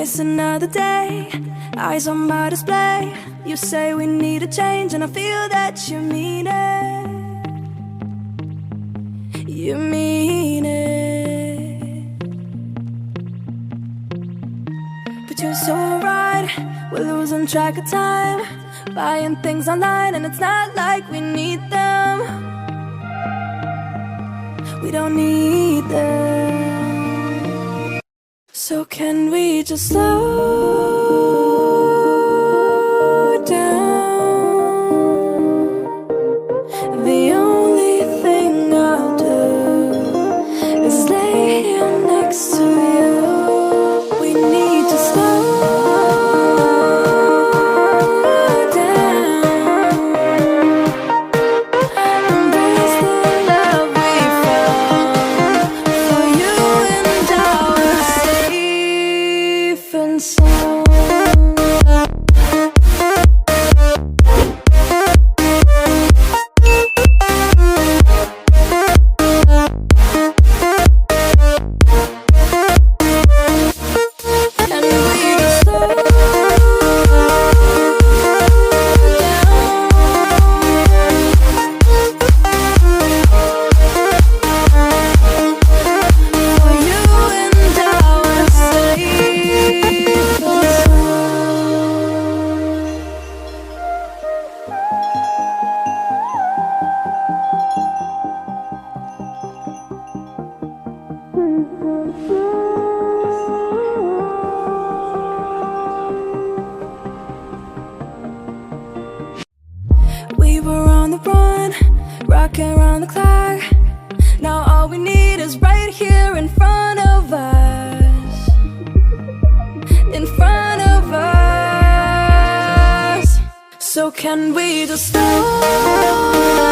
waste another day, eyes on my display. You say we need a change, and I feel that you mean it. You mean it. But you're so right, we're losing track of time, buying things online, and it's not like we need them. We don't need them. So can we just slow down? The only thing I'll do is lay here next to you. We need to slow down. Embrace the love we found. For you and I are safe and sound. And we just slow down. For you and I are safe and we were on the run, rocking around the clock. Now all we need is right here in front of us. In front of us. So can we just slow